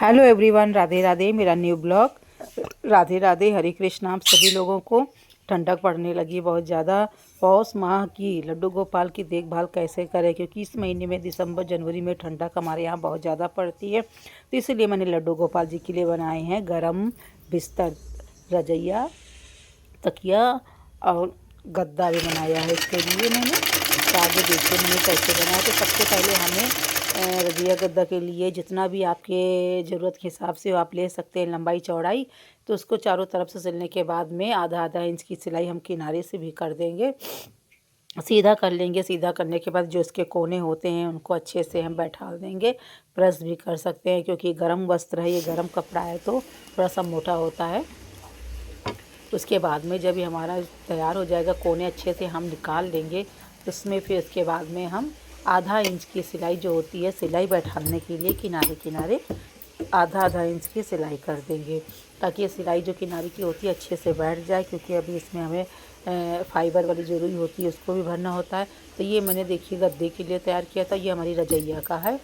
Hello everyone, Radhe Radhe. मेरा new blog. Radhe Radhe, हरे कृष्ण। आप सभी लोगों को ठंडक पड़ने लगी बहुत ज़्यादा। पौष माह की लड्डू गोपाल की देखभाल कैसे करें, क्योंकि इस महीने में दिसंबर जनवरी में ठंडक हमारे यहाँ बहुत ज़्यादा पड़ती है। तो इसलिए मैंने लड्डू गोपाल जी के लिए बनाए हैं गरम बिस्तर, रजैया, तकिया और गद्दा भी बनाया है इसके लिए मैंने। तो आगे देखिए मैंने कैसे बनाया। तो सबसे पहले हमें रज़िया गद्दा के लिए जितना भी आपके ज़रूरत के हिसाब से आप ले सकते हैं लंबाई चौड़ाई। तो उसको चारों तरफ से सिलने के बाद में आधा आधा इंच की सिलाई हम किनारे से भी कर देंगे, सीधा कर लेंगे। सीधा करने के बाद जो इसके कोने होते हैं उनको अच्छे से हम बैठा देंगे। प्रेस भी कर सकते हैं, क्योंकि गर्म वस्त्र है, ये गर्म कपड़ा है तो थोड़ा सा मोटा होता है। उसके बाद में जब ये हमारा तैयार हो जाएगा, कोने अच्छे से हम निकाल लेंगे। उसमें फिर इसके बाद में हम आधा इंच की सिलाई जो होती है, सिलाई बैठाने के लिए किनारे किनारे आधा आधा इंच की सिलाई कर देंगे, ताकि ये सिलाई जो किनारे की होती है अच्छे से बैठ जाए। क्योंकि अभी इसमें हमें फाइबर वाली जो रुई होती है उसको भी भरना होता है। तो ये मैंने देखिए गद्दे के लिए तैयार किया था, ये हमारी रजैया का है।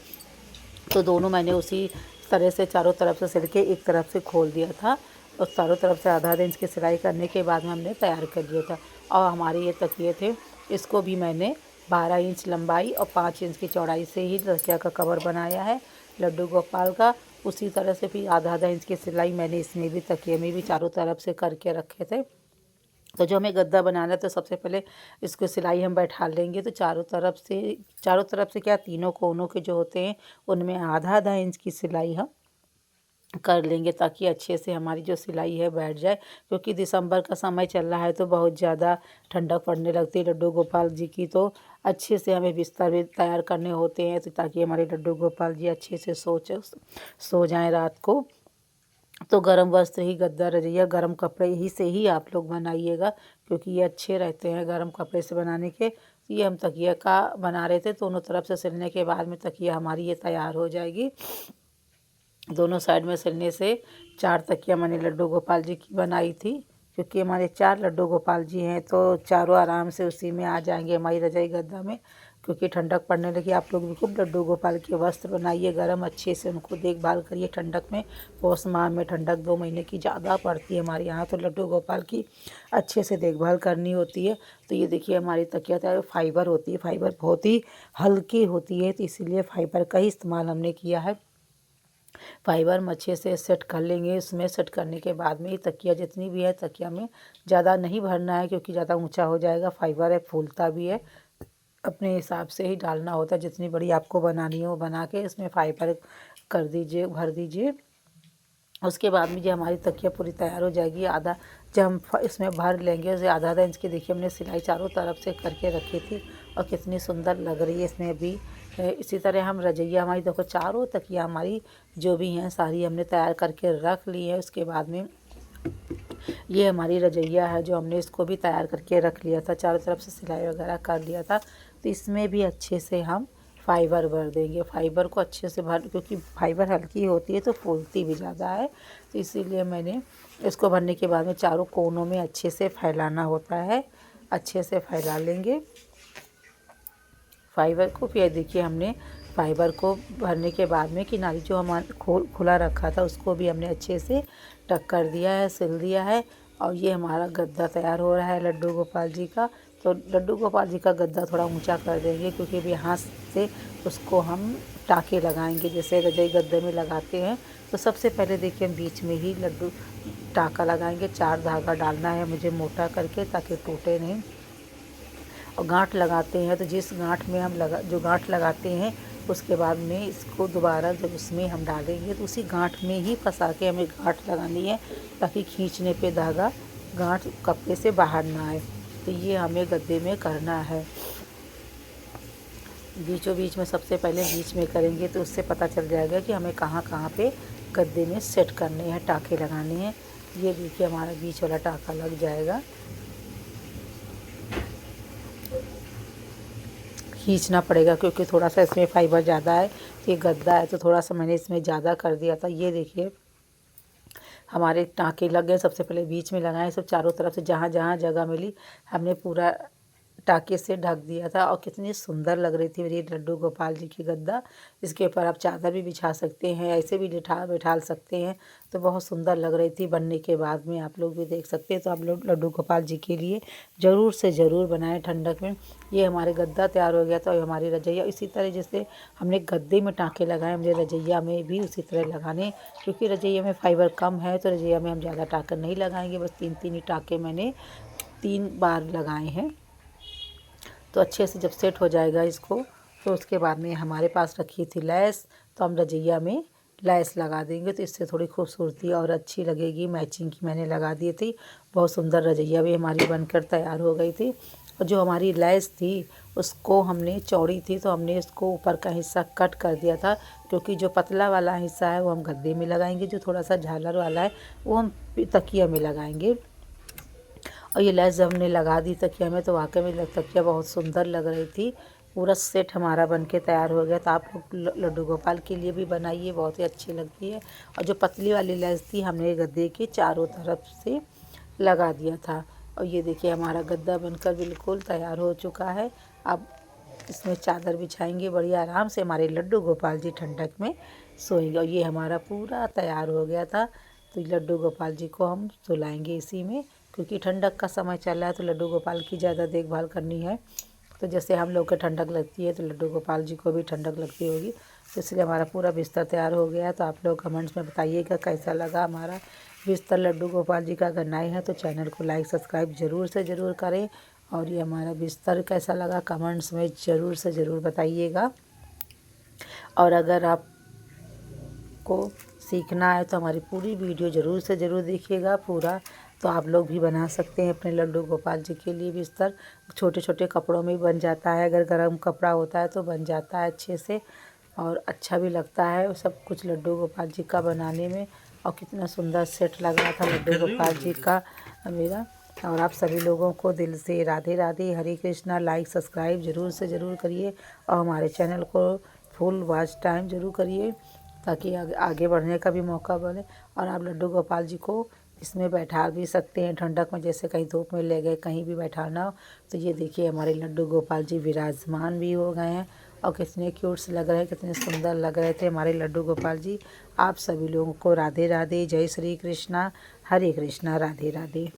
तो दोनों मैंने उसी तरह से चारों तरफ से सिल के एक तरफ से खोल दिया था, और चारों तरफ से आधा आधा इंच की सिलाई करने के बाद में हमने तैयार कर लिया था। और हमारे ये तकिए थे, इसको भी मैंने 12 इंच लंबाई और 5 इंच की चौड़ाई से ही तकिया का कवर बनाया है लड्डू गोपाल का। उसी तरह से फिर आधा आधा इंच की सिलाई मैंने इसमें भी, तकिए में भी चारों तरफ से करके रखे थे। तो जो हमें गद्दा बनाना है, तो सबसे पहले इसको सिलाई हम बैठा लेंगे। तो चारों तरफ से क्या, तीनों कोनों के जो होते हैं उनमें आधा आधा इंच की सिलाई हम कर लेंगे, ताकि अच्छे से हमारी जो सिलाई है बैठ जाए। क्योंकि दिसंबर का समय चल रहा है तो बहुत ज़्यादा ठंडक पड़ने लगती है लड्डू गोपाल जी की। तो अच्छे से हमें बिस्तर भी तैयार करने होते हैं, तो ताकि हमारे लड्डू गोपाल जी अच्छे से सो जाएं रात को। तो गर्म वस्त्र ही गद्दा, रजैया गर्म कपड़े ही से ही आप लोग बनाइएगा, क्योंकि ये अच्छे रहते हैं गर्म कपड़े से बनाने के। तो ये हम तकिया का बना रहे थे, दोनों तरफ से सिलने के बाद में तकिया हमारी ये तैयार हो जाएगी। दोनों साइड में सिलने से 4 तकिया मैंने लड्डू गोपाल जी की बनाई थी। क्योंकि हमारे 4 लड्डू गोपाल जी हैं, तो चारों आराम से उसी में आ जाएंगे हमारी रजाई गद्दा में। क्योंकि ठंडक पड़ने लगी, आप लोग भी खूब लड्डू गोपाल के वस्त्र बनाइए गरम, अच्छे से उनको देखभाल करिए ठंडक में। पौष माह में ठंडक 2 महीने की ज़्यादा पड़ती है हमारे यहाँ, तो लड्डू गोपाल की अच्छे से देखभाल करनी होती है। तो ये देखिए हमारी तकिया तैयार, फाइबर होती है, फाइबर बहुत ही हल्की होती है, तो इसीलिए फाइबर का ही इस्तेमाल हमने किया है। फाइबर हम अच्छे से सेट कर लेंगे। इसमें सेट करने के बाद में ये तकिया जितनी भी है, तकिया में ज़्यादा नहीं भरना है, क्योंकि ज़्यादा ऊंचा हो जाएगा। फाइबर है, फूलता भी है, अपने हिसाब से ही डालना होता है। जितनी बड़ी आपको बनानी हो बना के इसमें फाइबर कर दीजिए, भर दीजिए। उसके बाद में जो हमारी तकिया पूरी तैयार हो जाएगी, आधा जब हम इसमें भर लेंगे, उसे आधा आधा इंच की देखिए हमने सिलाई चारों तरफ से करके रखी थी, और कितनी सुंदर लग रही है इसमें भी। इसी तरह हम रजैया हमारी देखो, चारों तकिया हमारी जो भी हैं सारी हमने तैयार करके रख ली है। उसके बाद में ये हमारी रजैया है, जो हमने इसको भी तैयार करके रख लिया था, चारों तरफ से सिलाई वगैरह कर लिया था। तो इसमें भी अच्छे से हम फाइबर भर देंगे। फाइबर को अच्छे से भर, क्योंकि फाइबर हल्की होती है तो फूलती भी ज़्यादा है। तो इसीलिए मैंने इसको भरने के बाद में चारों कोनों में अच्छे से फैलाना होता है। अच्छे से फैला लेंगे फाइबर को। फिर देखिए हमने फाइबर को भरने के बाद में किनारी जो हमारा खुला रखा था उसको भी हमने अच्छे से टक कर दिया है, सिल दिया है। और ये हमारा गद्दा तैयार हो रहा है लड्डू गोपाल जी का। तो लड्डू गोपाल जी का गद्दा थोड़ा ऊंचा कर देंगे, क्योंकि अभी यहाँ से उसको हम टाँके लगाएंगे जैसे रजाई गद्दे में लगाते हैं। तो सबसे पहले देखिए हम बीच में ही लड्डू टाँका लगाएंगे। 4 धागा डालना है मुझे मोटा करके, ताकि टूटे नहीं। और गांठ लगाते हैं, तो जिस गांठ में हम जो गांठ लगाते हैं, उसके बाद में इसको दोबारा जब उसमें हम डालेंगे तो उसी गांठ में ही फंसा के हमें गांठ लगानी है, ताकि खींचने पे धागा गांठ कपड़े से बाहर ना आए। तो ये हमें गद्दे में करना है। बीचों बीच में सबसे पहले बीच में करेंगे, तो उससे पता चल जाएगा कि हमें कहाँ कहाँ पे गद्दे में सेट करने हैं, टाँके लगाने हैं। ये देखिए हमारा बीच वाला टाँका लग जाएगा। खींचना पड़ेगा, क्योंकि थोड़ा सा इसमें फाइबर ज़्यादा है। ये गद्दा है तो थोड़ा सा मैंने इसमें ज़्यादा कर दिया था। ये देखिए हमारे टाँके लग गए। सबसे पहले बीच में लगाए, सब चारों तरफ से जहाँ जहाँ जगह मिली हमने पूरा टाके से ढक दिया था और कितनी सुंदर लग रही थी मेरी लड्डू गोपाल जी की गद्दा। इसके ऊपर आप चादर भी बिछा सकते हैं, ऐसे भी बैठाल सकते हैं। तो बहुत सुंदर लग रही थी। बनने के बाद में आप लोग भी देख सकते हैं। तो आप लोग लड्डू गोपाल जी के लिए ज़रूर से ज़रूर बनाएं ठंडक में। ये हमारे गद्दा तैयार हो गया था और हमारी रजैया इसी तरह जैसे हमने गद्दे में टाँके लगाए, हमने रजैया में भी उसी तरह लगाने, क्योंकि रजैया में फाइबर कम है तो रजैया में हम ज़्यादा टाँके नहीं लगाएंगे। बस 3 ही टाँके मैंने 3 बार लगाए हैं। तो अच्छे से जब सेट हो जाएगा इसको, तो उसके बाद में हमारे पास रखी थी लैस, तो हम रजैया में लैस लगा देंगे तो इससे थोड़ी खूबसूरती और अच्छी लगेगी। मैचिंग की मैंने लगा दी थी। बहुत सुंदर रजैया भी हमारी बनकर तैयार हो गई थी। और जो हमारी लैस थी उसको हमने चौड़ी थी तो हमने इसको ऊपर का हिस्सा कट कर दिया था, क्योंकि जो पतला वाला हिस्सा है वो हम गद्दे में लगाएंगे, जो थोड़ा सा झालर वाला है वो हम तकिया में लगाएंगे। और ये लैस जब हमने लगा दी तकिया में तो वाकई में तकिया बहुत सुंदर लग रही थी। पूरा सेट हमारा बनके तैयार हो गया। तो आप लोग लड्डू गोपाल के लिए भी बनाइए, बहुत ही अच्छी लगती है। और जो पतली वाली लैस थी हमने गद्दे के चारों तरफ से लगा दिया था। और ये देखिए हमारा गद्दा बनकर बिल्कुल तैयार हो चुका है। अब इसमें चादर बिछाएंगे, बड़ी आराम से हमारे लड्डू गोपाल जी ठंडक में सोएंगे। और ये हमारा पूरा तैयार हो गया था। तो लड्डू गोपाल जी को हम सुलाएंगे इसी में, क्योंकि ठंडक का समय चल रहा है तो लड्डू गोपाल की ज़्यादा देखभाल करनी है। तो जैसे हम लोग को ठंडक लगती है तो लड्डू गोपाल जी को भी ठंडक लगती होगी। तो इसलिए हमारा पूरा बिस्तर तैयार हो गया है। तो आप लोग कमेंट्स में बताइएगा कैसा लगा हमारा बिस्तर लड्डू गोपाल जी का। अगर नए हैं तो चैनल को लाइक सब्सक्राइब ज़रूर से ज़रूर करें। और ये हमारा बिस्तर कैसा लगा कमेंट्स में ज़रूर से ज़रूर बताइएगा। और अगर आपको सीखना है तो हमारी पूरी वीडियो ज़रूर से ज़रूर देखिएगा पूरा। तो आप लोग भी बना सकते हैं अपने लड्डू गोपाल जी के लिए बिस्तर। छोटे छोटे कपड़ों में बन जाता है, अगर गर्म कपड़ा होता है तो बन जाता है अच्छे से और अच्छा भी लगता है सब कुछ लड्डू गोपाल जी का बनाने में। और कितना सुंदर सेट लग रहा था लड्डू गोपाल जी का मेरा। और आप सभी लोगों को दिल से राधे राधे, हरे कृष्णा। लाइक सब्सक्राइब ज़रूर से ज़रूर करिए और हमारे चैनल को फुल वॉच टाइम ज़रूर करिए, ताकि आगे बढ़ने का भी मौका बने। और आप लड्डू गोपाल जी को इसमें बैठा भी सकते हैं ठंडक में, जैसे कहीं धूप में ले गए, कहीं भी बैठाना हो। तो ये देखिए हमारे लड्डू गोपाल जी विराजमान भी हो गए हैं और कितने क्यूट्स लग रहे हैं, कितने सुंदर लग रहे थे हमारे लड्डू गोपाल जी। आप सभी लोगों को राधे राधे, जय श्री कृष्णा, हरे कृष्णा, राधे राधे।